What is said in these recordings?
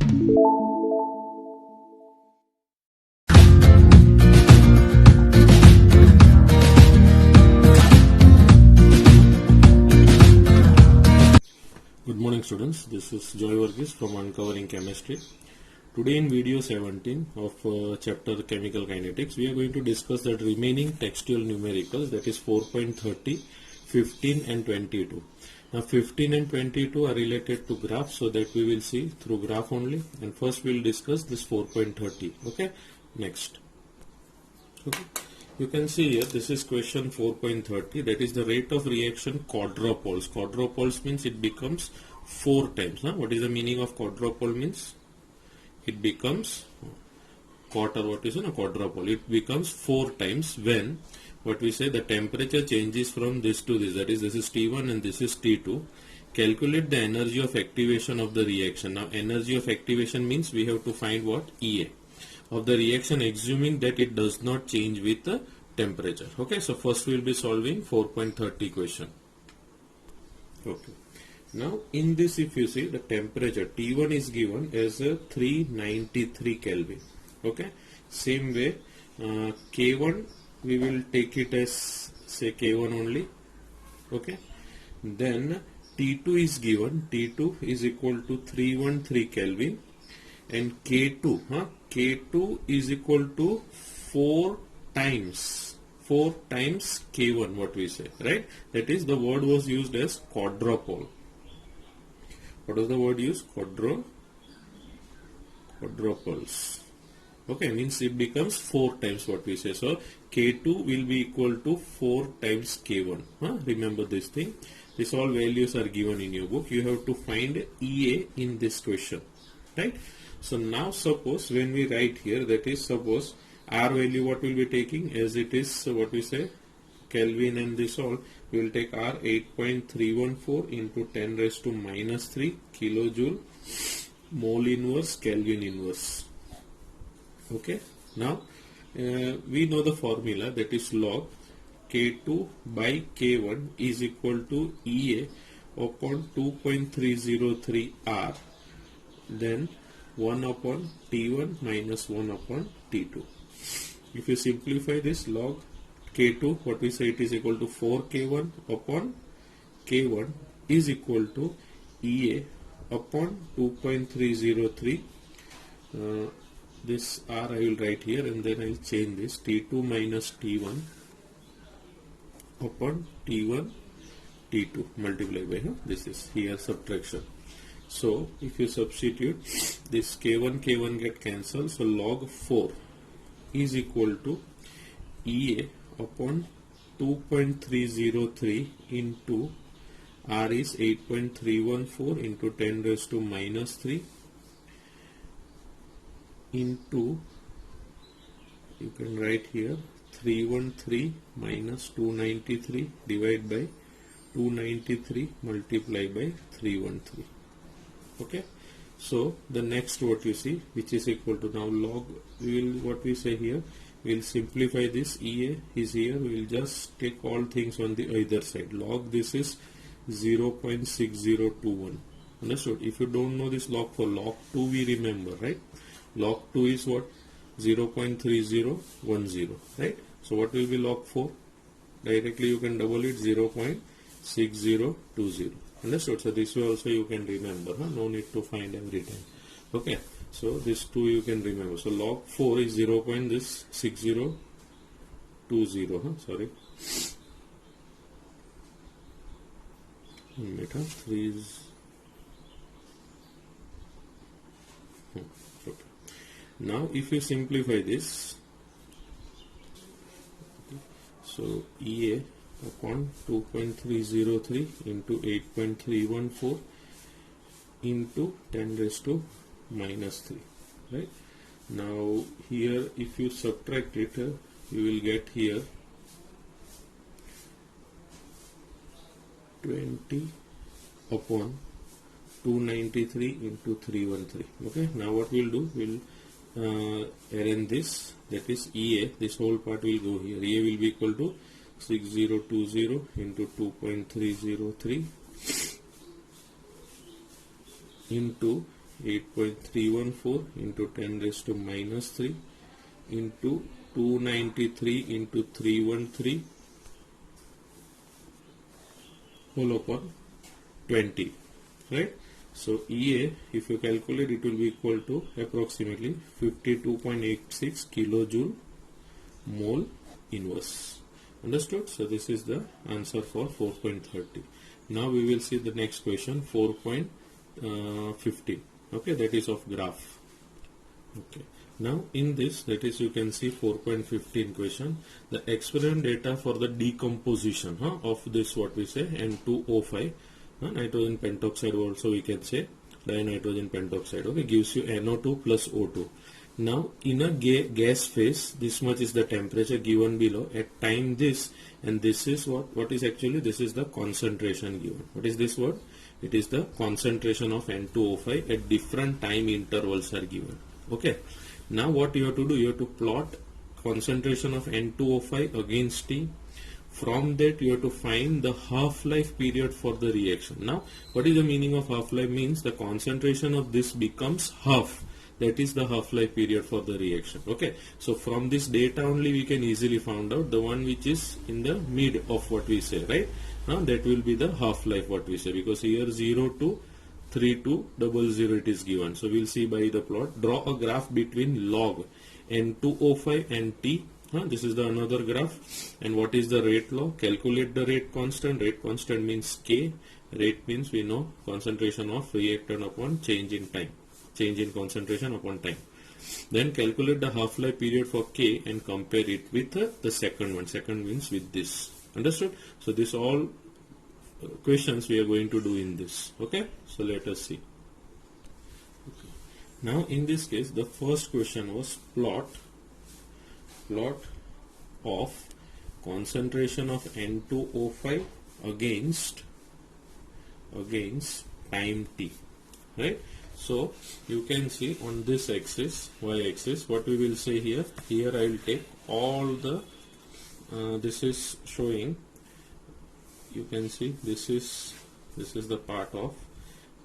Good morning students, this is Joy Varghese from Uncovering Chemistry. Today in video 17 of chapter Chemical Kinetics, we are going to discuss the remaining textual numericals, that is 4.30, 15 and 22. Now 15 and 22 are related to graph, so that we will see through graph only, and first we will discuss this 4.30. Okay, next. Okay. You can see here, this is question 4.30, that is the rate of reaction quadrupoles. Quadrupoles means it becomes 4 times. Huh? What is the meaning of quadrupole means? It becomes quarter, what is a quadrupole? It becomes 4 times when, what we say, the temperature changes from this to this, that is this is T1 and this is T2. Calculate the energy of activation of the reaction. Now energy of activation means we have to find what? EA of the reaction, assuming that it does not change with the temperature. Okay, so first we will be solving 4.30 question. Okay, now in this, if you see the temperature T1 is given as a 393 Kelvin. Okay, same way K1 we will take it as say K1 only. Okay, then T2 is given, T2 is equal to 313 Kelvin, and K2, K2 is equal to 4 times K1, what we say, right? That is, the word was used as quadrupole. What was the word used? Quadrupoles. Okay, means it becomes 4 times what we say. So K2 will be equal to 4 times K1. Remember this thing. These all values are given in your book. You have to find EA in this question, right? So now suppose when we write here, that is, suppose R value what we will be taking, as it is what we say Kelvin and this all, we will take R 8.314 into 10 raised to minus 3 kilojoule mole inverse Kelvin inverse. Okay, now we know the formula, that is log K2 by K1 is equal to EA upon 2.303 R, then 1 upon T1 minus 1 upon T2. If you simplify this, log K2, what we say, it is equal to 4 K1 upon K1 is equal to EA upon 2.303. This R I will write here, and then I will change this, T2 minus T1 upon T1 T2 multiply by this is here subtraction. So if you substitute this K1 get cancelled, so log 4 is equal to EA upon 2.303 into R is 8.314 into 10 raised to minus 3 into, you can write here, 313 minus 293 divided by 293 multiply by 313. Okay, so the next what you see, which is equal to, now log, we will, what we say here, we will simplify this, EA is here, we will just take all things on the either side. Log this is 0.6021. Understood? If you don't know this log, for log 2 we remember, right? Log 2 is what? 0.3010, right? So what will be log 4? Directly you can double it, 0.6020. Understood? So this way also you can remember, no need to find every time. Okay, so this 2 you can remember. So log 4 is 0.6020, sorry. 3 is okay. Now if you simplify this, so EA upon 2.303 into 8.314 into 10 raised to minus 3, right? Now here if you subtract it, you will get here 20 upon 293 into 313. Okay, now what we'll do, we'll arrange this, that is EA, this whole part will go here. EA will be equal to 6020 into 2.303 into 8.314 into 10 raised to minus 3 into 293 into 313 whole upon 20, right? So EA, if you calculate, it will be equal to approximately 52.86 kilojoule mole inverse. Understood? So this is the answer for 4.30. Now we will see the next question, 4.15. Okay, that is of graph. Okay. Now in this, that is, you can see 4.15 question, the experiment data for the decomposition of this, what we say, N2O5, nitrogen pentoxide, also we can say dinitrogen pentoxide, okay, gives you NO2 plus O2. Now in a gas phase, this much is the temperature given below at time this, and this is what is actually, this is the concentration given. What is this word? It is the concentration of N2O5 at different time intervals are given. Okay. Now what you have to do, you have to plot concentration of N2O5 against T. From that you have to find the half-life period for the reaction. Now what is the meaning of half-life? Means the concentration of this becomes half. That is the half-life period for the reaction. Okay. So from this data only we can easily find out the one which is in the mid of what we say, right? Now that will be the half-life what we say, because here 0 to 3200 it is given. So we'll see by the plot. Draw a graph between log N2O5 and T. This is the another graph. And what is the rate law? Calculate the rate constant. Rate constant means K. Rate means we know concentration of reactant upon change in time. Change in concentration upon time. Then calculate the half-life period for K and compare it with the second one. Second means with this. Understood? So this all questions we are going to do in this. Okay, so let us see. Okay. Now in this case, the first question was plot of concentration of N2O5 against time t, right? So you can see on this axis, y-axis, what we will say here. Here I will take all the this is showing, you can see this is the part of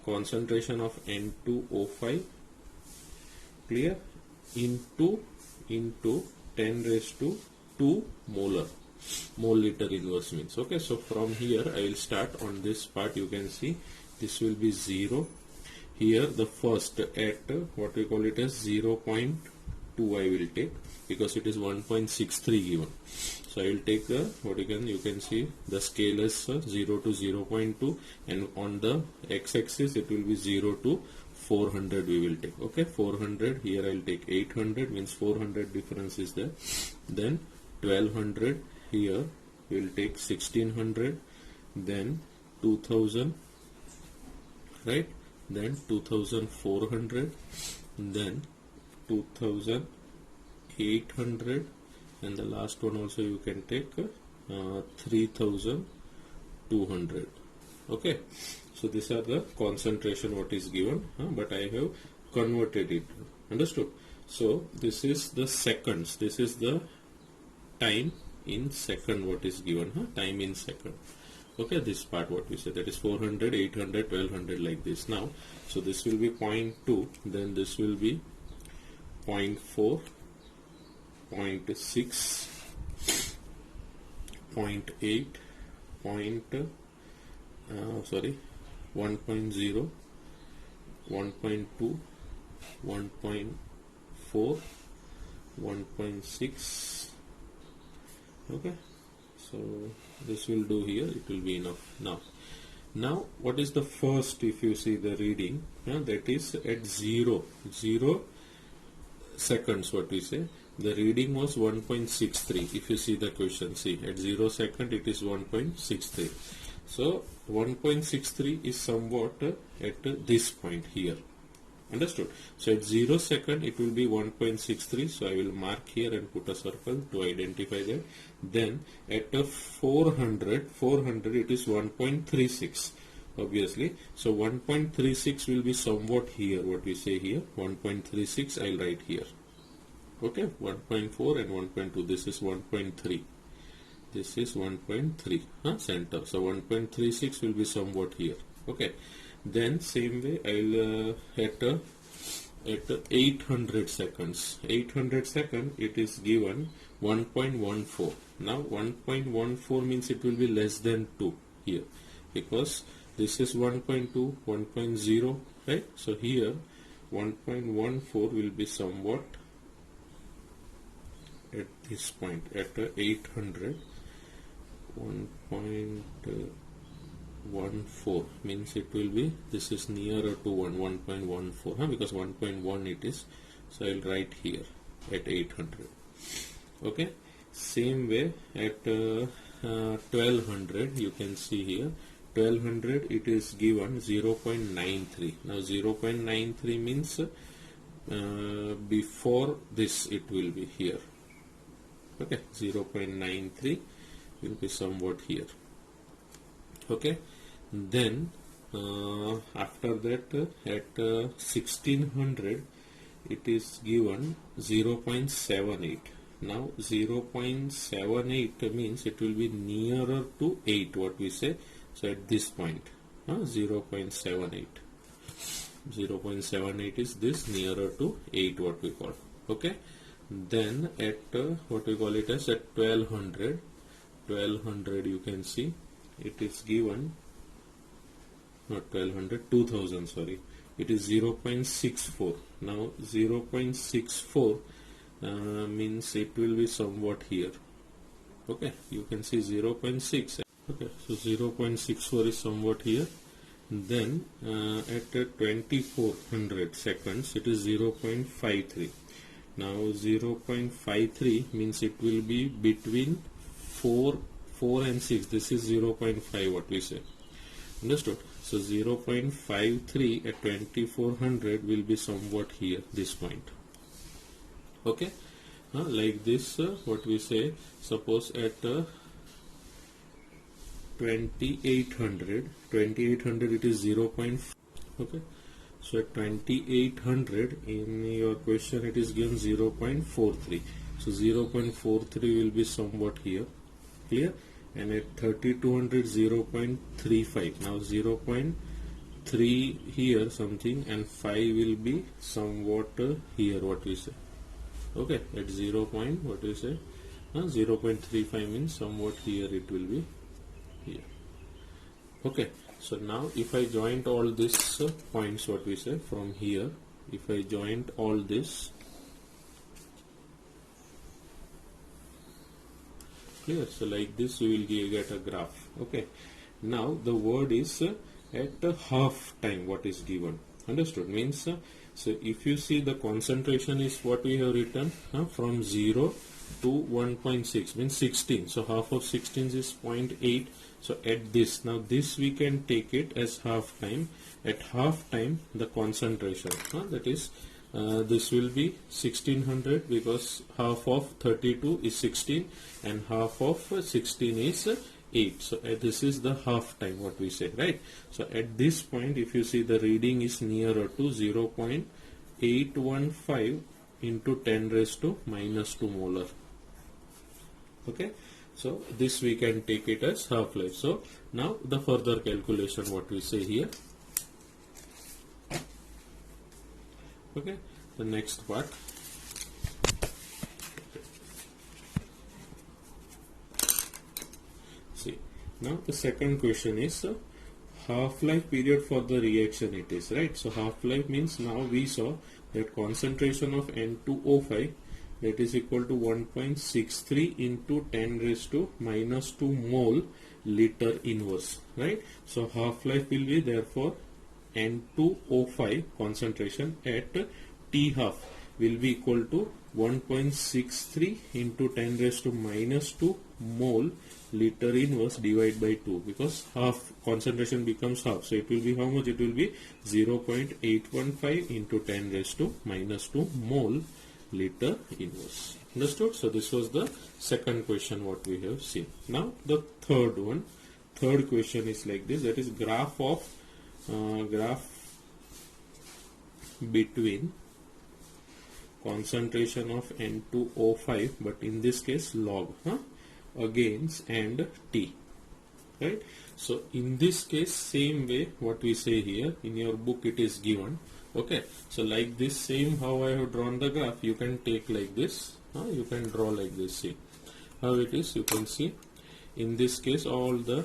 concentration of N2O5, clear, into 10 raised to 2 mole liter inverse means. Okay, so from here I will start on this part. You can see this will be 0. Here the first at what we call it as 0.2 I will take, because it is 1.63 given. So I will take you can see the scale is 0 to 0.2, and on the x-axis it will be 0 to 400 we will take. Okay, 400, here I will take 800, means 400 difference is there. Then 1200, here we will take 1600, then 2000, right? Then 2400, then 2800, and the last one also you can take 3200. Okay, so these are the concentration what is given, but I have converted it. Understood? So this is the seconds, this is the time in second what is given, time in second. Okay, this part what we say, that is 400, 800, 1200 like this. Now, so this will be 0.2, then this will be 0.4, 0.6, 0.8, 1.0, 1.2, 1.4, 1.6. Okay, so this will do here, it will be enough. Now what is the first, if you see the reading, that is at 0 seconds what we say, the reading was 1.63. if you see the question, see at 0 second it is 1.63. so 1.63 is somewhat at this point here. Understood? So at 0 second it will be 1.63. so I will mark here and put a circle to identify that. Then at 400 it is 1.36 obviously. So 1.36 will be somewhat here, what we say here, 1.36 I'll write here. Okay, 1.4 and 1.2, this is 1.3, this is 1.3 center. So 1.36 will be somewhat here. Okay, then same way I'll at at 800 seconds. 800 seconds, it is given 1.14. Now 1.14 means it will be less than 2 here, because this is 1.2, 1.0, right? So here 1.14 will be somewhat at this point, at 800. 1.14 means it will be, this is nearer to 1.14, because 1.1 it is, so I'll write here at 800. Okay, same way at 1200, you can see here 1200 it is given 0.93. Now 0.93 means before this it will be here. Okay, 0.93 will be somewhat here. Okay, then after that at 1600 it is given 0.78. Now 0.78 means it will be nearer to 8, what we say. So at this point 0.78 is this, nearer to 8, what we call. Okay, then at what we call it as at 1200 you can see it is given, not 1200, 2000, sorry, it is 0.64. Now 0.64 means it will be somewhat here. Okay, you can see 0.6. Okay, so 0.64 is somewhat here. Then at 2400 seconds it is 0.53. Now 0.53 means it will be between 4 and 6. This is 0.5, what we say. Understood? So 0.53 at 2400 will be somewhat here, this point. Okay, like this, what we say, suppose at 2800 it is 0.5. Okay, so at 2800 in your question it is given 0.43. So 0.43 will be somewhat here. Clear? And at 3200 0.35. Now 0.3 here something, and 5 will be somewhat here, what we say. Okay, at 0.35 means somewhat here it will be here. Okay, so now if I joint all these points, what we say, from here, if I joint all this, clear? So like this you will get a graph. Okay, now the word is at half time what is given. Understood? Means so if you see the concentration is what we have written from 0 to 1.6 means 16. So half of 16 is 0.8. So at this, now this we can take it as half time. At half time the concentration that is this will be 1600, because half of 32 is 16 and half of 16 is 8. So this is the half time, what we say, right? So at this point, if you see, the reading is nearer to 0.815 into 10 raised to minus 2 molar. Okay, so this we can take it as half-life. So now the further calculation, what we say here. Okay, the next part. See, now the second question is half-life period for the reaction it is, right? So half-life means, now we saw that concentration of N2O5, that is equal to 1.63 into 10 raised to minus 2 mole liter inverse, right? So half-life will be therefore N2O5 concentration at T half will be equal to 1.63 into 10 raised to minus 2 mole liter inverse divided by 2, because half concentration becomes half. So it will be how much? It will be 0.815 into 10 raised to minus 2 mole liter inverse. Understood? So this was the second question what we have seen. Now the third one, third question is like this, that is graph of graph between concentration of N2O5, but in this case log against and T, right? So in this case, same way what we say here, in your book it is given Okay, so like this, same how I have drawn the graph, you can take like this. You can draw like this. See how it is. You can see in this case all the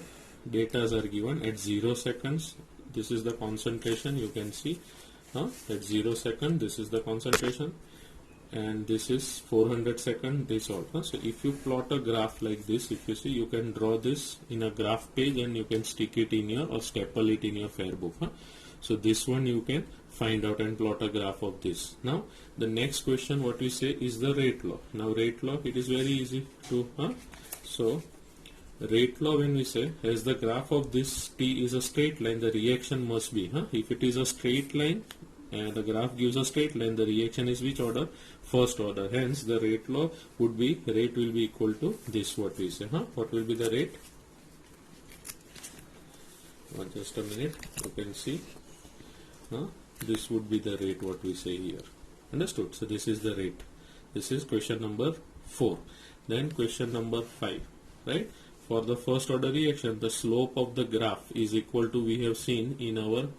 datas are given at 0 seconds. This is the concentration. You can see at 0 second this is the concentration, and this is 400 second, this all. So if you plot a graph like this, if you see, you can draw this in a graph page and you can stick it in your or staple it in your fair book. So this one you can find out and plot a graph of this. Now the next question what we say is the rate law. Now rate law, it is very easy to so rate law, when we say as the graph of this t is a straight line, the reaction must be if it is a straight line and the graph gives a straight line, the reaction is which order? First order. Hence the rate law would be, rate will be equal to this, what we say. What will be the rate? Just a minute, you can see this would be the rate what we say here. Understood? So this is the rate. This is question number 4. Then question number 5, right? For the first order reaction, the slope of the graph is equal to, we have seen in our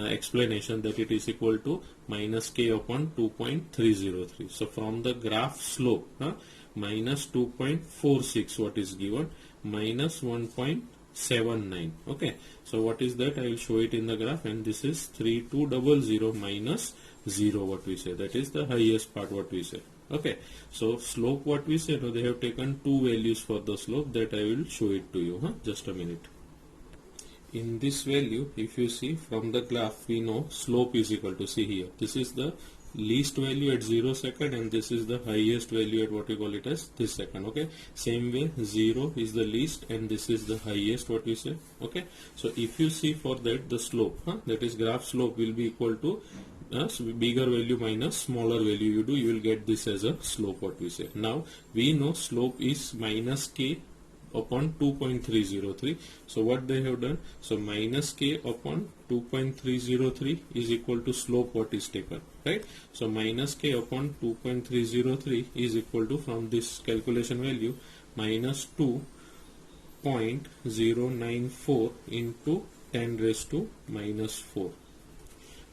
explanation that it is equal to minus k upon 2.303. So from the graph slope, minus 2.46 what is given, minus 1.79. Okay, so what is that? I will show it in the graph, and this is 3200 minus 0 what we say, that is the highest part what we say. Okay, so slope what we say, they have taken two values for the slope, that I will show it to you. Just a minute. In this value, if you see from the graph, we know slope is equal to, see here, this is the least value at 0 second and this is the highest value at what we call it as this second. Okay, same way 0 is the least and this is the highest what we say. Okay, so if you see for that, the slope that is graph slope will be equal to so bigger value minus smaller value you do, you will get this as a slope what we say. Now we know slope is minus k upon 2.303. So what they have done, so minus k upon 2.303 is equal to slope what is taken, right? So minus k upon 2.303 is equal to, from this calculation value, minus 2.094 into 10 raised to minus 4.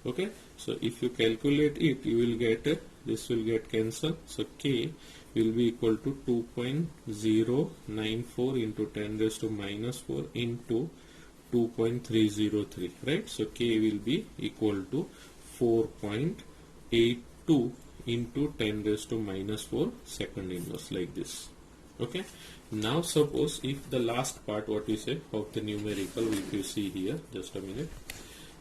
Okay, so if you calculate it, you will get this will get cancelled. So k will be equal to 2.094 into 10 raised to minus 4 into 2.303, right? So k will be equal to 4.82 into 10 raised to minus 4 second inverse, like this. Okay, now suppose if the last part what we say of the numerical, if you see here, just a minute,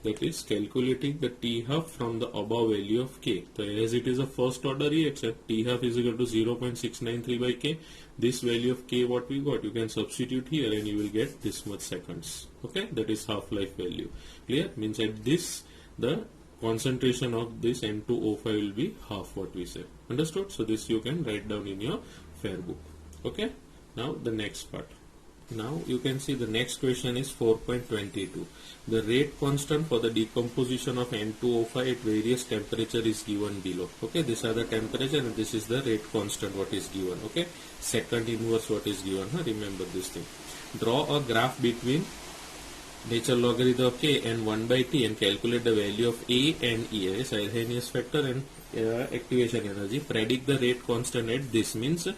that is calculating the t half from the above value of k. So as it is a first order reaction, t half is equal to 0.693 by k. This value of k what we got, you can substitute here and you will get this much seconds. Okay, that is half-life value. Clear? Means at this, the concentration of this N2O5 will be half what we say. Understood? So this you can write down in your fair book. Okay, now the next part. Now you can see the next question is 4.22. The rate constant for the decomposition of N2O5 at various temperature is given below. Okay, these are the temperature and this is the rate constant what is given. Okay, second inverse what is given. Remember this thing. Draw a graph between natural logarithm of k and 1 by t and calculate the value of A and E, as Arrhenius factor and activation energy. Predict the rate constant at this, means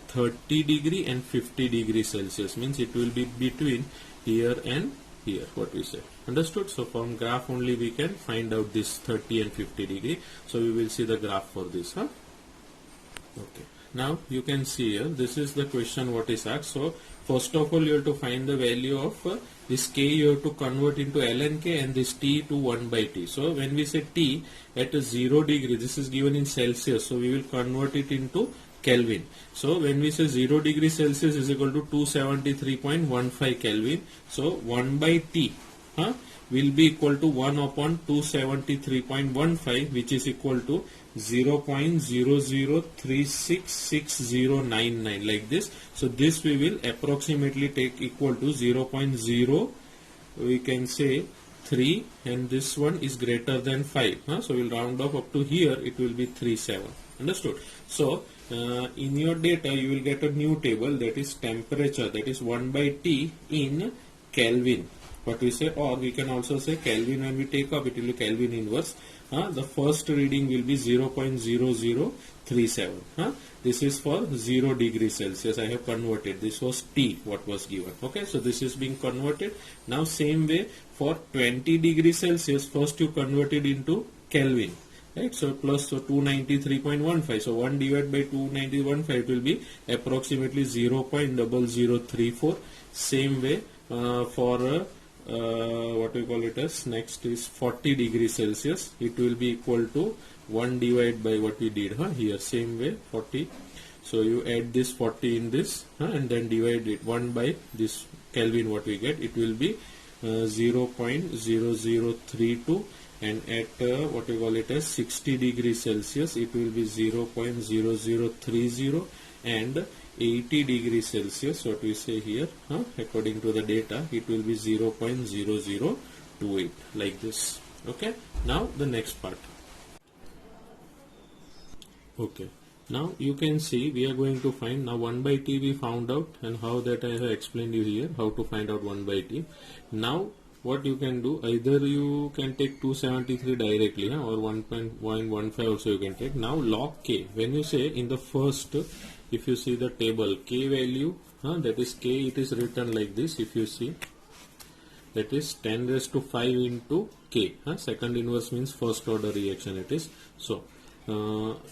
30 degree and 50 degree Celsius, means it will be between here and here what we say. Understood? So from graph only we can find out this 30 and 50 degree. So we will see the graph for this. Okay. Now you can see here, this is the question what is asked. So first of all you have to find the value of this k, you have to convert into ln k and this t to 1 by t. So when we say t at a 0 degree, this is given in Celsius, so we will convert it into Kelvin. So when we say 0 degree Celsius is equal to 273.15 Kelvin. So 1 by t will be equal to 1 upon 273.15, which is equal to 0.00366099, like this. So this we will approximately take equal to 0.0, we can say 3, and this one is greater than 5. So we will round off up to here, it will be 37. Understood? So in your data you will get a new table, that is temperature, that is 1 by t in Kelvin what we say, or we can also say Kelvin. When we take up, it will be Kelvin inverse. the first reading will be 0.0037. This is for 0 degree Celsius. I have converted. This was T what was given. Okay, so this is being converted. Now same way for 20 degree Celsius, first you convert it into Kelvin. Right, so plus, so 293.15, so 1 divided by 290.15, it will be approximately 0.0034. Same way for what we call it as, next is 40 degrees Celsius, it will be equal to 1 divided by what we did here, same way 40. So you add this 40 in this and then divide it 1 by this Kelvin, what we get, it will be 0.0032. And at what we call it as 60 degrees Celsius, it will be 0.0030, and 80 degrees Celsius, what we say here, according to the data, it will be 0.0028, like this. Okay, now the next part. Okay, now you can see we are going to find, now 1 by T we found out, and how that I have explained you here, how to find out 1 by T. Now what you can do, either you can take 273 directly or 1.15 also you can take. Now log K, when you say in the first, if you see the table, K value, that is K, it is written like this. If you see, that is 10 raised to 5 into K. Second inverse means first order reaction it is. So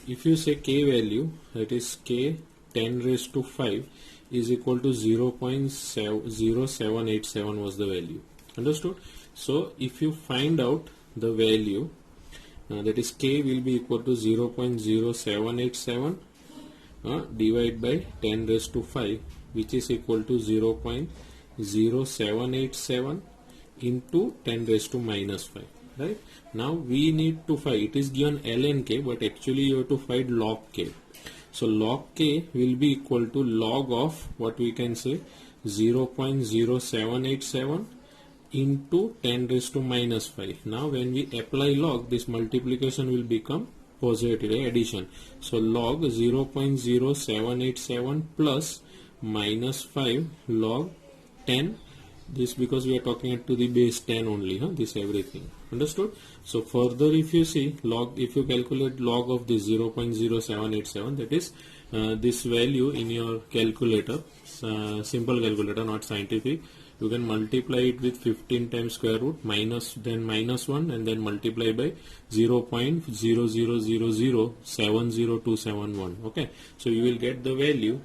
if you say K value, that is K 10 raised to 5 is equal to 0.0787 was the value. Understood? So if you find out the value, that is K will be equal to 0.0787 divided by 10 raised to 5, which is equal to 0.0787 into 10 raised to minus 5. Right? Now we need to find, it is given ln K, but actually you have to find log K. So log K will be equal to log of what we can say 0.0787 into 10 raised to minus 5. Now when we apply log, this multiplication will become positive, addition. So log 0.0787 plus minus 5 log 10, this because we are talking it to the base 10 only, this everything. Understood? So further if you see log, if you calculate log of this 0.0787, that is this value in your calculator, simple calculator, not scientific, you can multiply it with 15 times square root, minus, then minus 1, and then multiply by 0.000070271. Okay, so you will get the value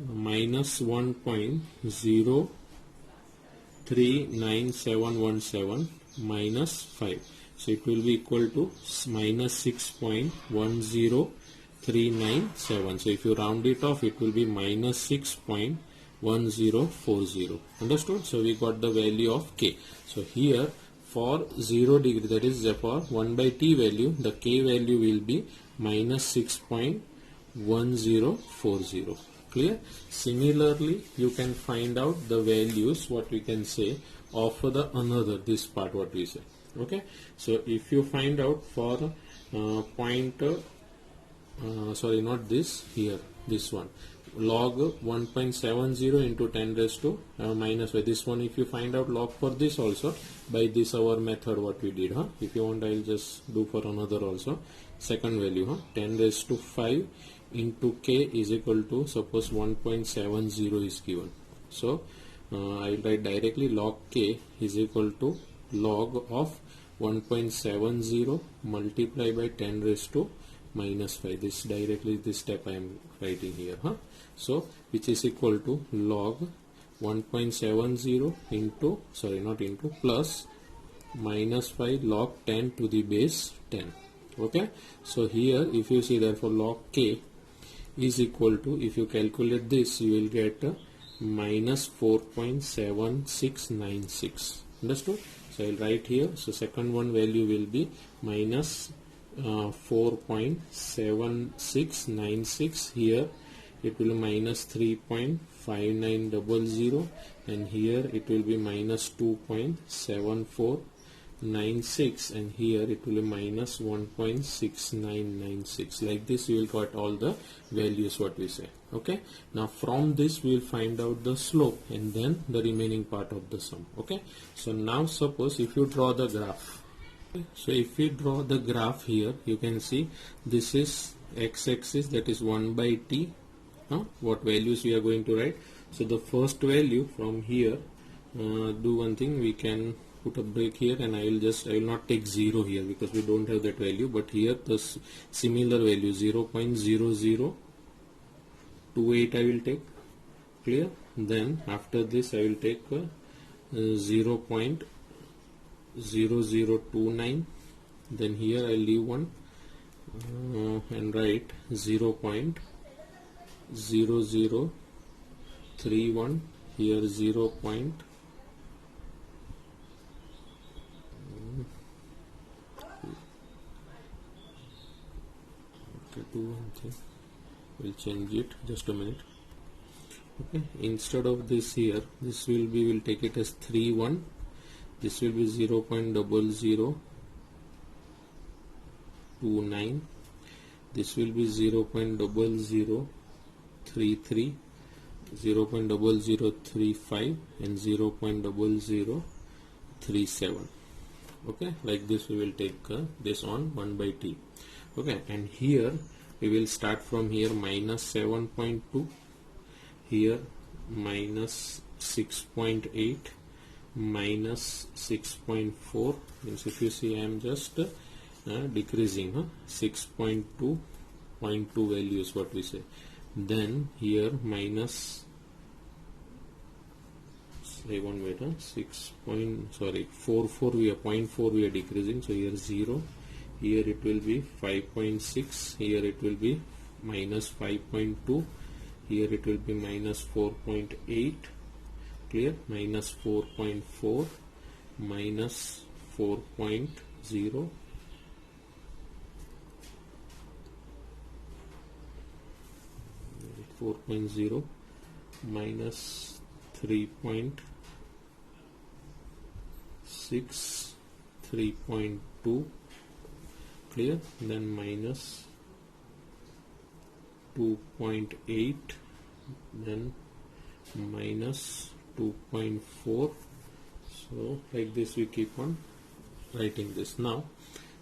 minus 1.039717 minus 5. So it will be equal to minus 6.10397. So if you round it off, it will be minus 6.1040. Understood? So we got the value of K. So here for 0 degree, that is for 1 by T value, the K value will be minus 6.1040. Clear? Similarly, you can find out the values, what we can say, of the another, this part what we say. Okay, so if you find out for sorry, not this, here, this one, log 1.70 into 10 raised to minus 5. This one, if you find out log for this also, by this our method what we did. If you want, I'll just do for another also. Second value, 10 raised to 5 into K is equal to, suppose 1.70 is given. So I'll write directly log K is equal to log of 1.70 multiplied by 10 raised to minus 5. This directly, this step I am writing here. So which is equal to log 1.70 into, sorry, not into, plus minus 5 log 10 to the base 10. Okay, so here if you see, therefore log K is equal to, if you calculate this, you will get minus 4.7696. Understood? So I'll write here. So second one value will be minus 4.7696. Here it will be minus 3.5900, and here it will be minus 2.7496, and here it will be minus 1.6996. Like this you will got all the values what we say. Okay, now from this we will find out the slope and then the remaining part of the sum. Okay, so now suppose if you draw the graph, So if we draw the graph here, you can see this is x-axis, that is 1 by t. What values we are going to write? So the first value from here, do one thing, we can put a break here, and I will not take 0 here because we don't have that value, but here the similar value 0.0028 I will take. Clear? Then after this I will take 0.0029, then here I leave one and write 0.0031, here 0. Okay, do one thing, we'll change it, just a minute. Okay, instead of this here, this will be, we'll take it as 31, this will be 0.0029, this will be 0.0033, 0.0035 and 0.0037. Okay, like this we will take this on 1 by t. Okay, and here we will start from here minus 7.2, here minus 6.8, minus 6.4, means if you see I am just decreasing 6.2, 0.2 values what we say. Then here minus, say one minute, 4 we are 0.4 we are decreasing, so here 0, here it will be 5.6, here it will be minus 5.2, here it will be minus 4.8, clear, minus 4.4, minus 4.0, minus 3.6, 3.2, clear, then minus 2.8, then minus 2.4. so like this we keep on writing this. Now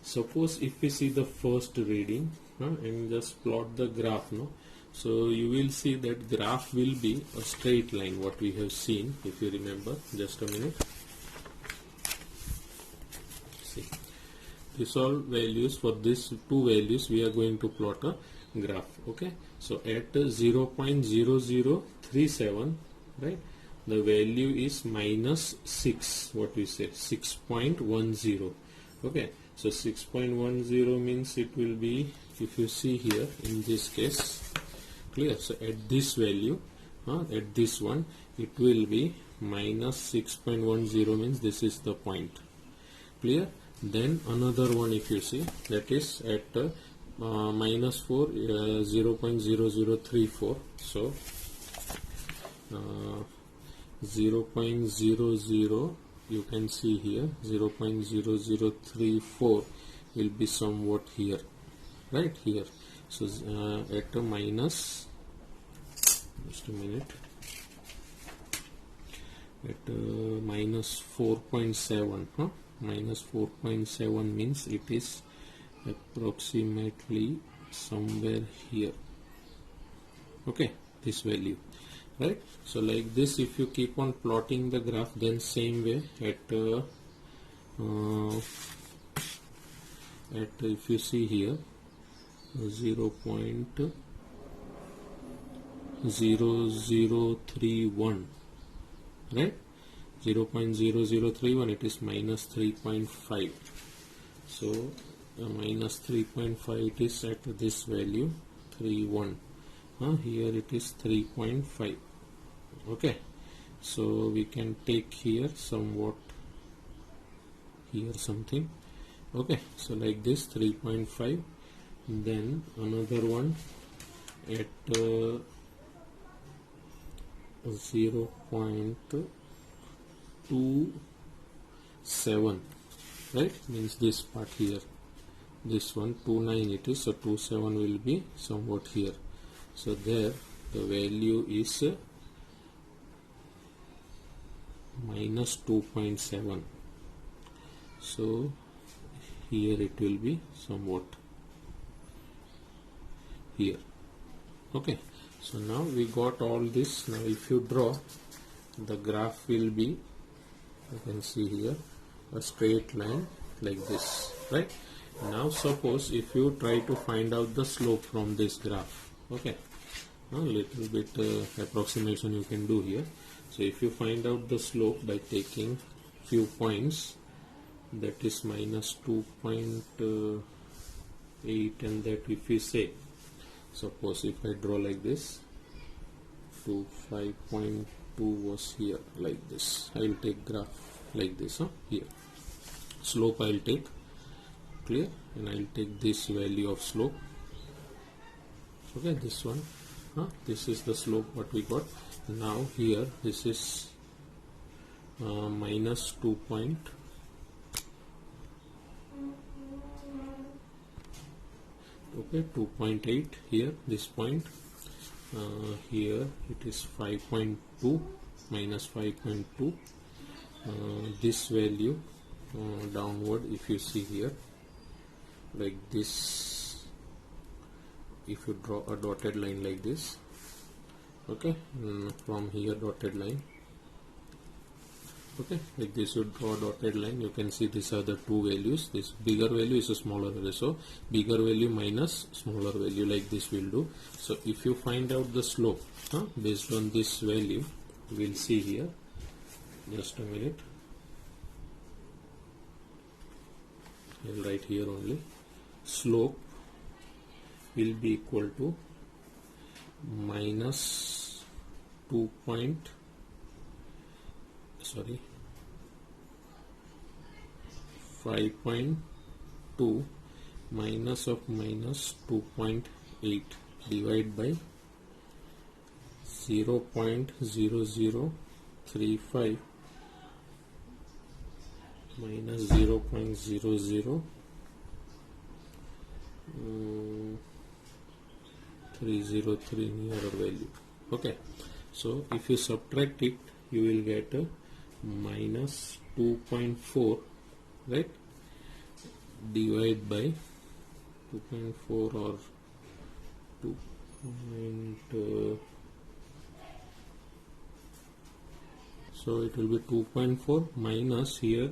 suppose if we see the first reading and just plot the graph, so you will see that graph will be a straight line, what we have seen, if you remember. Just a minute. See, these all values, for these two values we are going to plot a graph. Okay, so at 0.0037, right, the value is minus 6, what we say, 6.10. okay, so 6.10 means it will be, if you see here in this case, clear, so at this value, at this one, it will be minus 6.10, means this is the point. Clear? Then another one, if you see, that is at minus 4, 0.0034. So 0.00, you can see here 0.0034 will be somewhat here, right here. So at a minus, just a minute, at minus 4.7, minus 4.7 means it is approximately somewhere here. Okay, this value, right? So like this, if you keep on plotting the graph, then same way at if you see here 0.0031, right, 0.0031, it is minus 3.5. so minus 3.5 it is at this value 3.1. Here it is 3.5. okay, so we can take here somewhat, here something. Okay, so like this 3.5. then another one at 0.27, right, means this part here, this one 2.9 it is, so 2.7 will be somewhat here. So there the value is minus 2.7. so here it will be somewhat here. Okay, so now we got all this. Now if you draw, the graph will be, you can see here, a straight line like this, right? Now suppose if you try to find out the slope from this graph, okay, a little bit approximation you can do here. So if you find out the slope by taking few points, that is minus 2.8, and that if we say, suppose if I draw like this, to 5.2 was here like this, I will take graph like this, here slope I will take, clear, and I will take this value of slope, okay, this one, this is the slope what we got. Now here this is minus 2 point, okay, 2.8 here, this point, here it is 5.2 minus 5.2, this value downward, if you see here like this, if you draw a dotted line like this, okay, from here dotted line, okay, like this you draw a dotted line, you can see these are the two values, this bigger value is a smaller value, so bigger value minus smaller value, like this will do. So if you find out the slope based on this value, we'll see here, just a minute, I'll write here only, slope will be equal to minus 5.2 minus of minus 2.8 divided by 0.0035 minus 0.00303 nearer value. Okay, so if you subtract it, you will get a minus 2.4, right, divided by 2.4 or 2. So it will be 2.4 minus here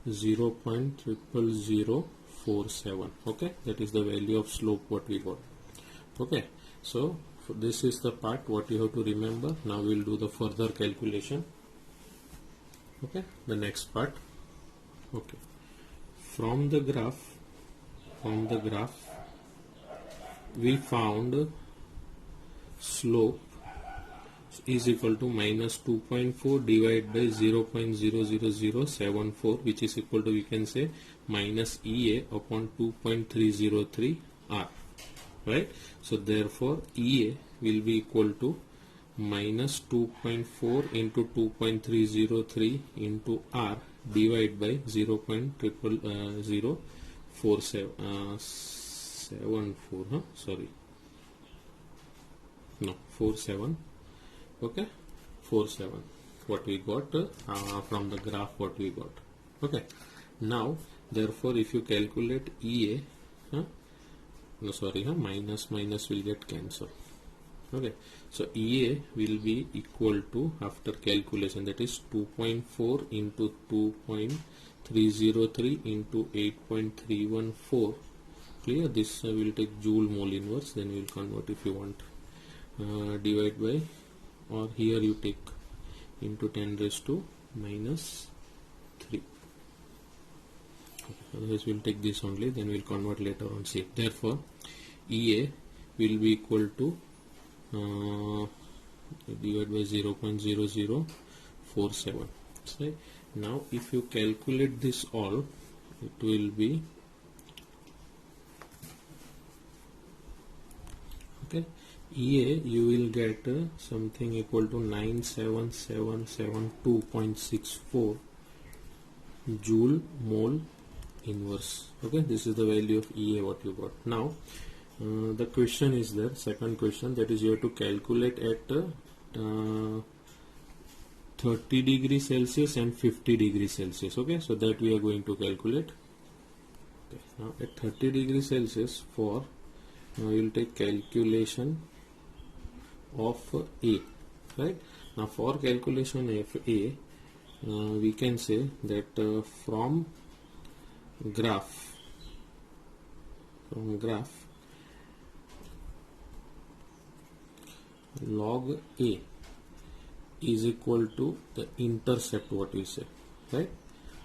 0.00047. Okay, that is the value of slope what we got. Okay, so this is the part what you have to remember. Now we will do the further calculation. Okay, the next part. Okay, from the graph we found slope is equal to minus 2.4 divided by 0.00074, which is equal to, we can say, minus EA upon 2.303 R, right? So therefore EA will be equal to minus 2.4 into 2.303 into R divided by 0.00047, sorry, 47, okay, 47 what we got from the graph what we got. Okay, now therefore if you calculate EA, minus will get cancelled. Okay, so EA will be equal to, after calculation, that is 2.4 into 2.303 into 8.314. Clear? This will take joule mole inverse, then we will convert if you want, divide by, or here you take into 10 raised to minus 3. Otherwise we will take this only, then we will convert later on. See, therefore EA will be equal to divided by 0.0047. So now if you calculate this all, it will be, okay, EA you will get something equal to 97772.64 joule mole inverse. Okay, this is the value of EA what you got. Now the question is there, second question, that is you have to calculate at 30 degrees Celsius and 50 degrees Celsius. Okay, so that we are going to calculate. Now at 30 degrees Celsius, for we will take calculation of A, right? Now for calculation of A, we can say that from graph log A is equal to the intercept, what we say, right?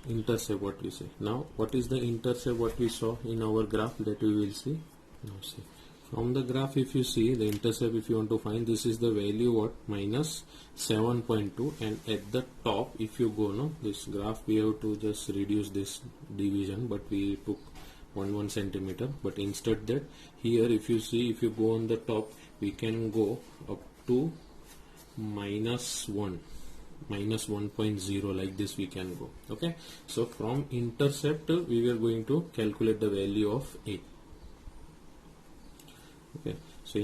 Intercept, what we say. Now what is the intercept what we saw in our graph, that we will see. Now see, from the graph, if you see the intercept, if you want to find, this is the value what, minus 7.2, and at the top, if you go now, this graph we have to just reduce this division, but we took 1 centimeter, but instead that here, if you see, if you go on the top, we can go up to minus 1.0, like this we can go. Okay, so from intercept we were going to calculate the value of A. Okay, so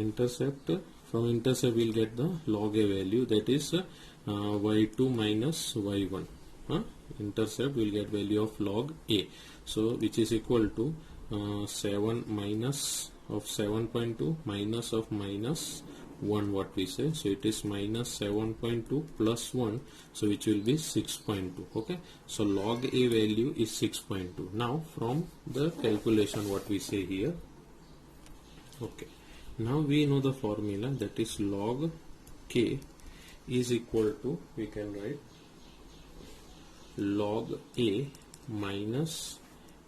from intercept we'll get the log A value, that is y2 minus y1. Intercept will get value of log A, so which is equal to 7 minus of 7.2 minus of minus 1, what we say. So it is minus 7.2 plus 1, so which will be 6.2. okay, so log A value is 6.2. now from the calculation, what we say here, okay, now we know the formula, that is log K is equal to, we can write log A minus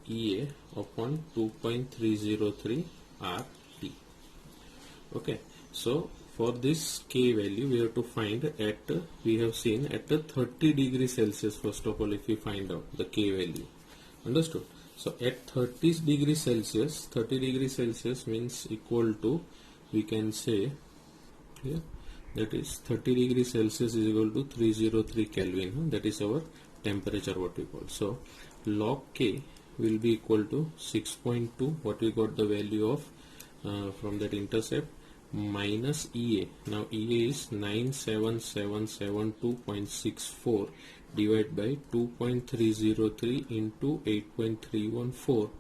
EA upon 2.303 RT. Okay, so for this K value we have to find at, we have seen at 30 degrees Celsius, first of all, if we find out the K value. Understood? So at 30 degrees Celsius, 30 degrees Celsius means equal to, we can say here, that is 30 degrees Celsius is equal to 303 Kelvin. That is our temperature, what we call. So log K will be equal to 6.2, what we got the value of from that intercept, minus EA. Now EA is 97772.64 divided by 2.303 into 8.314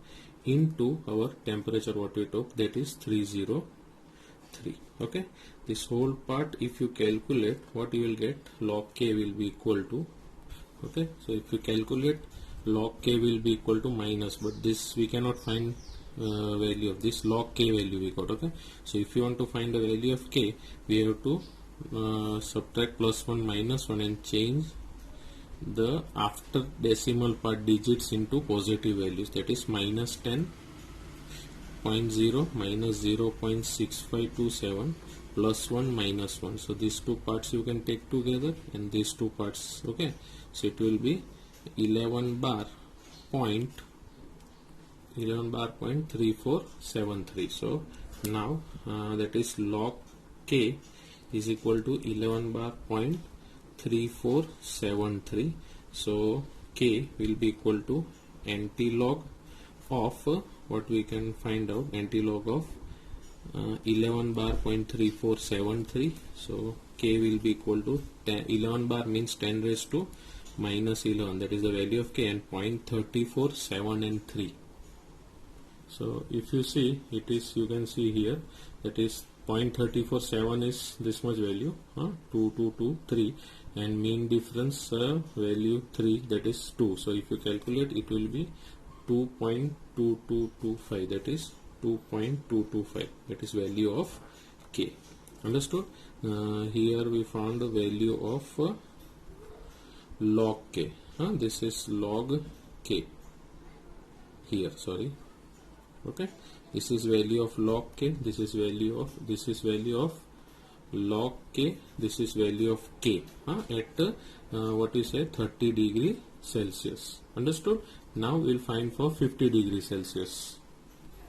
into our temperature, what we took, that is 303. okay, this whole part if you calculate, what you will get, log K will be equal to, okay, so if you calculate, log K will be equal to minus, but this we cannot find value of this log K value we got. Okay, so if you want to find the value of K, we have to subtract plus 1 minus 1 and change the after decimal part digits into positive values, that is minus 10.0 minus 0.6527 plus 1 minus 1. So these two parts you can take together, and these two parts, okay, so it will be 11 bar point 3473. so now that is log K is equal to 11 bar point 3473. so K will be equal to antilog of what we can find out, antilog of 11 bar point 3473. so K will be equal to 11 bar means 10 raised to minus 11, that is the value of K, and 0.34, 7 and 3. So if you see, it is, you can see here, that is 0.34, 7 is this much value, 2223, and mean difference value 3, that is 2. So if you calculate, it will be 2.2225, that is 2.225, that is value of K. Understood? Here we found the value of log K. This is log K here, sorry. Okay, this is value of log K, this is value of log K, this is value of K at what we say 30 degree Celsius. Understood? Now we'll find for 50 degrees Celsius.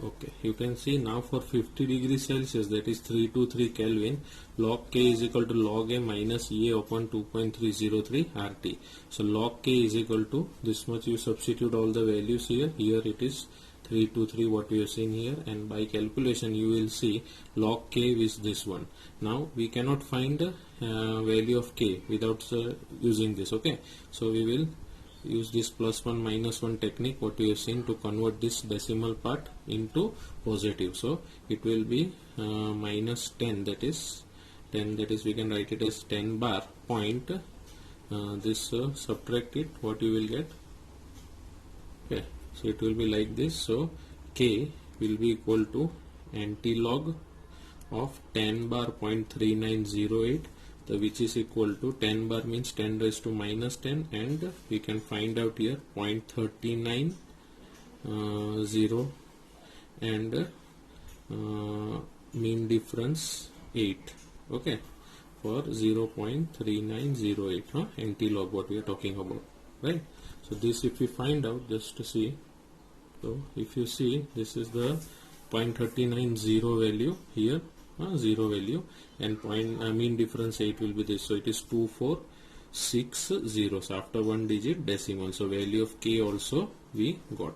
Okay, you can see now for 50 degrees Celsius, that is 323 Kelvin, log K is equal to log A minus EA upon 2.303 RT. So log K is equal to this much, you substitute all the values here, it is 323 what we have seen here, and by calculation you will see log K is this one. Now we cannot find the value of K without using this. Okay, so we will use this +1 -1 technique what you have seen to convert this decimal part into positive. So it will be -10, that is 10, that is we can write it as 10 bar point subtract it, what you will get. Okay, so it will be like this. So K will be equal to antilog of 10 bar 0.3908, which is equal to 10 bar means 10 raised to -10, and we can find out here 0.39 and mean difference 8. Okay, for 0.3908 antilog what we are talking about, right? So this if we find out, just to see, so if you see, this is the 0.390 value here, 0 value, and mean difference 8 will be this. So it is 2460. So after one digit decimal, so value of K also we got.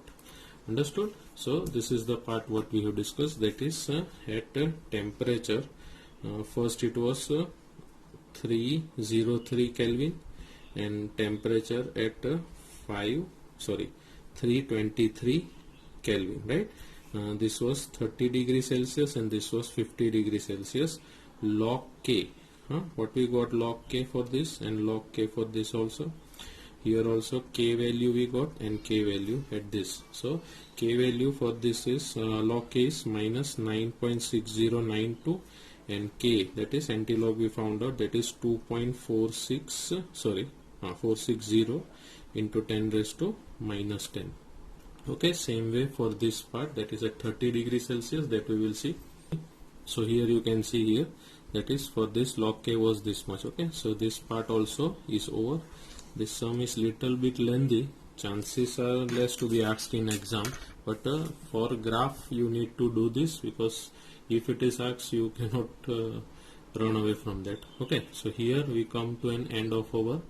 Understood? So this is the part what we have discussed, that is at temperature. First it was 303 Kelvin, and temperature at 323 Kelvin, right? This was 30 degrees Celsius and this was 50 degrees Celsius. Log K, what we got log K for this and log K for this also. Here also K value we got and K value at this. So K value for this is log K is -9.6092, and K, that is antilog we found out, that is 460 into 10 raised to -10. Okay, same way for this part, that is at 30 degrees Celsius, that we will see. So here you can see here, that is for this log K was this much. Okay, so this part also is over. This sum is little bit lengthy, chances are less to be asked in exam, but for graph you need to do this, because if it is asked you cannot run away from that. Okay, so here we come to an end of our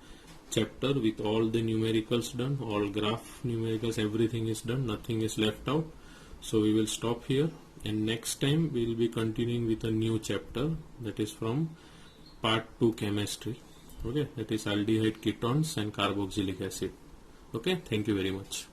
chapter with all the numericals done, all graph numericals, everything is done, nothing is left out. So we will stop here, and next time we will be continuing with a new chapter, that is from part 2 chemistry. Okay, that is aldehyde ketones and carboxylic acid. Okay, thank you very much.